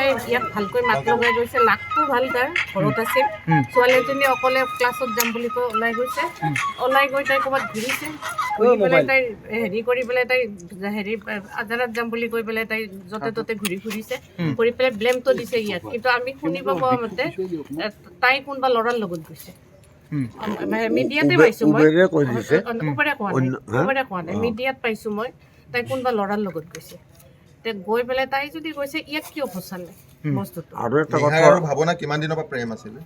তাই ইয়াক ভালকৈ মাত লগাই গৈছে, লাকটো ভাল তাৰ, ঘৰত আছিল। ছোৱালীজনী অকলে ক্লাছত যাম বুলি কৈ ওলাই গৈছে, ওলাই গৈ তাই ক'ৰবাত ঘূৰিছে, ঘূৰি পেলাই তাই হেৰি কৰি পেলাই তাই হেৰি আজাৰত যাম বুলি কৈ পেলাই তাই য'তে ত'তে ঘূৰি ফুৰিছে, ঘূৰি পেলাই ব্লেমটো দিছে ইয়াক। কিন্তু আমি শুনিব পোৱা মতে তাই কোনোবা ল'ৰাৰ লগত গৈছে। মিডিয়াতে পাইছোঁ মই, ওবেৰে কোৱা নাই, মিডিয়াত পাইছোঁ মই তাই কোনোবা ল'ৰাৰ লগত গৈছে। গৈ পেলাই তাই যদি গৈছে ইয়াক কিয় ফচালে বস্তুটো। আৰু এটা কথা, আৰু ভাৱনা কিমান দিনৰ পৰা প্ৰেম আছিলে?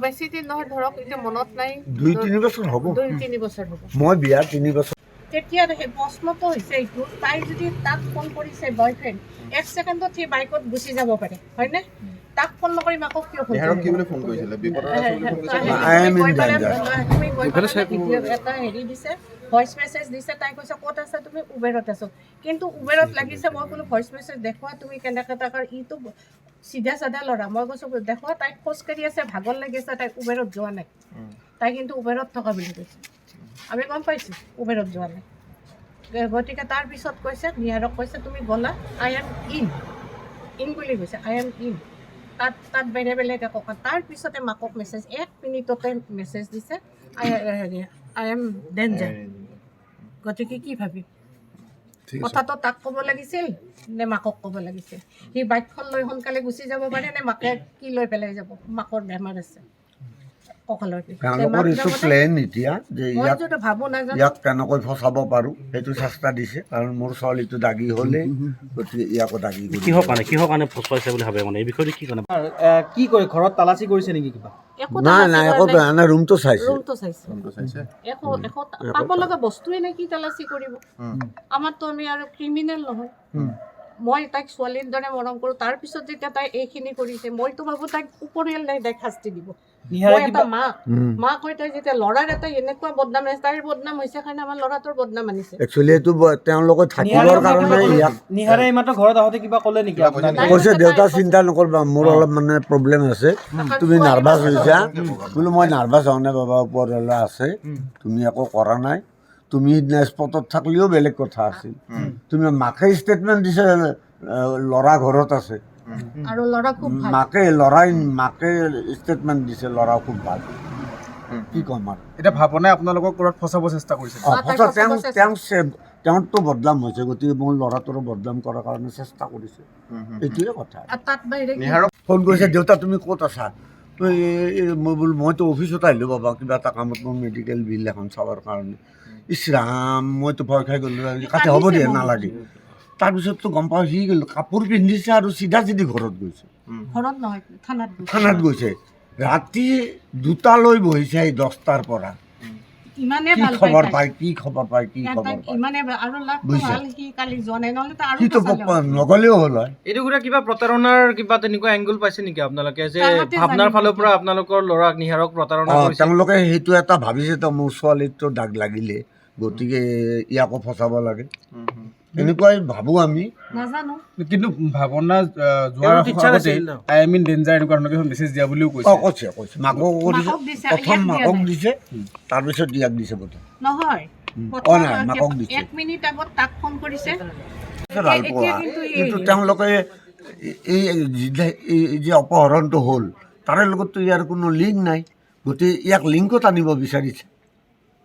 বেছি দিন নহয়, ধৰক এতিয়া মনত নাই, 2-3 বছৰ হ'ব। 2-3 বছৰ হ'ব। মই বিয়া 3 বছৰ। তেতিয়া সেই প্ৰশ্নটো হৈছে এইটো, তাই যদি তাক ফোন কৰিছে বয়ফ্ৰেণ্ড, 1 ছেকেণ্ডত সি বাইকত গুচি যাব পাৰে, হয়নে? তাক ফোন নকৰি মাকক কিয় ফোন নিহাৰক কি বুলি ফোন কৰিছিলে? বিপদত আছে বুলি ফোন কৰিছিলে? এটা হেৰি দিছে, ভইচ মেছেজ দিছে, তাই কৈছে ক'ত আছা তুমি? উবেৰত আছো। কিন্তু উবেৰত লাগিছে, মই বোলো ভইচ মেছেজ দেখুওৱা তুমি কেনেকৈ থাকাৰ, ইটো চিধা চাধা ল'ৰা। মই কৈছোঁ দেখুওৱা, তাই খোজকাঢ়ি আছে, ভাগৰ লাগি আছে, তাই উবেৰত যোৱা নাই। তাই কিন্তু উবেৰত থকা বুলি কৈছে, আমি গম পাইছোঁ উবেৰত যোৱা নাই। গতিকে তাৰপিছত কৈছে, নিহাৰক কৈছে তুমি গ'লা, আই এম ইন বুলি কৈছে, আই এম ইন। তাত বেলেগ একো। তাৰপিছতে মাকক মেছেজ 1 মিনিটতে মেছেজ দিছে, আই এম ডেঞ্জাৰ। গতিকে কি ভাবি কথাটো তাক ক'ব লাগিছিল নে মাকক ক'ব লাগিছিল? সি বাইকখন লৈ সোনকালে গুচি যাব পাৰে নে মাকে কি লৈ পেলাই যাব? মাকৰ বেমাৰ আছে কঁকালৰ বিষ। তেওঁলোকৰ এইটো প্লেন এতিয়া যে মই যদি ভাবোঁ নাজানো ইয়াক কেনেকৈ ফচাব পাৰোঁ সেইটো চেষ্টা দিছে। কাৰণ মোৰ ছোৱালীটো দাগী হ'লে, গতিকে ইয়াকো দাগী কৰি কিহৰ কাৰণে ফচুৱাইছে বুলি ভাবে মানে এই বিষয়টো কি কাৰণে কি কৰে ঘৰত তালাচী কৰিছে নেকি কিবা? নাই একো নাই, ৰুমটো চাইছে। একো পাব লগা বস্তুৱে নাই, কি তালাচী কৰিব? আমাৰতো আমি আৰু ক্ৰিমিনেল নহয়। মই তাইক ছোৱালীৰ দৰে মৰম কৰোঁ, তাৰপিছত যেতিয়া তাই এইখিনি কৰিছে, মইতো ভাবোঁ তাইক উপৰিয়াল নাই, তাইক শাস্তি দিব। মই এটা মাক হৈ তাই যেতিয়া ল'ৰাৰ এটা এনেকুৱা বদনাম আছে, তাইৰ বদনাম হৈছে কাৰণে আমাৰ ল'ৰাটোৰ বদনাম আনিছে। একচুৱেলি এইটো তেওঁলোকে থাকিবৰ কাৰণে ইয়াক নিহাৰে এইমাত্ৰ ঘৰত আহোঁতে কিবা ক'লে নেকি? কৈছে দেউতা চিন্তা নকৰিবা, মোৰ অলপ মানে প্ৰব্লেম আছে, তুমি নাৰ্ভাছ হৈছা। বোলো মই নাৰ্ভাছ হোৱা নাই বাবা, ওপৰৱালা আছে, তুমি একো কৰা নাই। তুমি সিদিনা স্পটত থাকিলেও বেলেগ কথা আছিল। তুমি মাকে ষ্টেটমেণ্ট দিছে ল'ৰা ঘৰত আছে, আৰু ল'ৰা খুব ভাল। মাকে ষ্টেটমেণ্ট দিছে ল'ৰা খুব ভাল। কি ক'ম আৰু এতিয়া ভাৱনাই আপোনালোকক ক'ৰবাত ফচাব চেষ্টা কৰিছে? তেওঁৰতো বদনাম হৈছে, গতিকে মোৰ ল'ৰাটোৰো বদনাম কৰাৰ কাৰণে চেষ্টা কৰিছে, এইটোৱে কথা। তাত বাহিৰে ফোন কৰিছে, দেউতা তুমি ক'ত আছা? মই বোলো মইতো অফিচত আহিলোঁ বাবা, কিবা এটা কামত মোৰ মেডিকেল বিল এখন চাবৰ কাৰণে। ইছ ৰাম, মইতো ভয় খাই গ'লোঁ। কাটি হ'ব দিয়া, নালাগে। তাৰপিছততো গম পাওঁ সি কাপোৰ পিন্ধিছে আৰু চিধা ঘৰত গৈছে। ঘৰত নহয়, থানাত গৈছে। ৰাতি 2টালৈ বহিছে, 10টাৰ পৰা। ইমানে কি ভাল খবৰ পায়, পায়। ইমানে আৰু লাভটো ভাল, সি কালি যোৱা নাই, নহ'লে আৰু সিটো নগ'লেও হ'ল হয়। এইটো গোটেই কিবা প্ৰতাৰণাৰ কিবা তেনেকুৱা এংগল পাইছে নেকি আপোনালোকে, যে ভাৱনাৰ ফালৰ পৰা আপোনালোকৰ ল'ৰাক নিহাৰক প্ৰতাৰণা কৰিছে? তেওঁলোকে সেইটো এটা ভাবিছে, তো মোৰ ছোৱালীটো দাগ লাগিলে, গতিকে ইয়াকো ফচাব লাগে, এনেকুৱাই ভাবোঁ আমি। নাজানো। কিন্তু ভাৱনা যোৱাৰ আগতে আই এম ইন ডেঞ্জাৰ এনেকুৱা ধৰণৰ মেছেজ দিয়া বুলিও কৈছে। কৈছে মাকক দিছে, প্ৰথম মাকক দিছে, তাৰপিছত ইয়াক দিছে বোধহয়। নহয়, মাকক দিছে। 1 মিনিট আগত তাক ফোন কৰিছে। কিন্তু তেওঁলোকে এই যে অপহৰণটো হ'ল, তাৰে লগততো ইয়াৰ কোনো লিংক নাই, গতিকে ইয়াক লিংকত আনিব বিচাৰিছে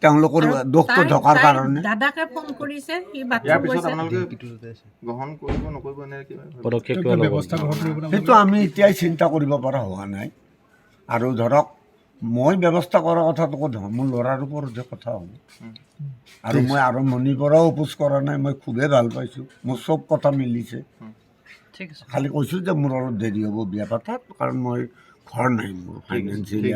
তেওঁলোকৰ দোষটো ঢকাৰ কাৰণে। দাদাকে ফোন কৰিছে, সি বাথৰুম গৈছে। গ্ৰহণ কৰিব নকৰিব এনেকৈ পদক্ষেপ ব্যৱস্থা গ্ৰহণ কৰিব? সেইটো আমি এতিয়াই চিন্তা কৰিব পৰা হোৱা নাই। আৰু ধৰক মই ব্যৱস্থা কৰাৰ কথাটো ক'ত হ'ব, মোৰ ল'ৰাৰ ওপৰতহে কথা হ'ব। আৰু মই আৰম্ভণিৰ পৰাও অপোজ কৰা নাই, মই খুবেই ভাল পাইছোঁ, মোৰ চব কথা মিলিছে। খালি কৈছোঁ যে মোৰ অলপ দেৰি হ'ব বিয়া পাতাত, কাৰণ মই ঘৰ নাই, মোৰ ফাইনেন্সিয়েলি।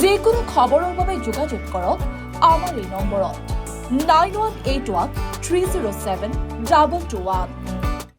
যিকোনো খবৰৰ বাবে যোগাযোগ কৰক আমাৰ এই নম্বৰত 9181 307 221।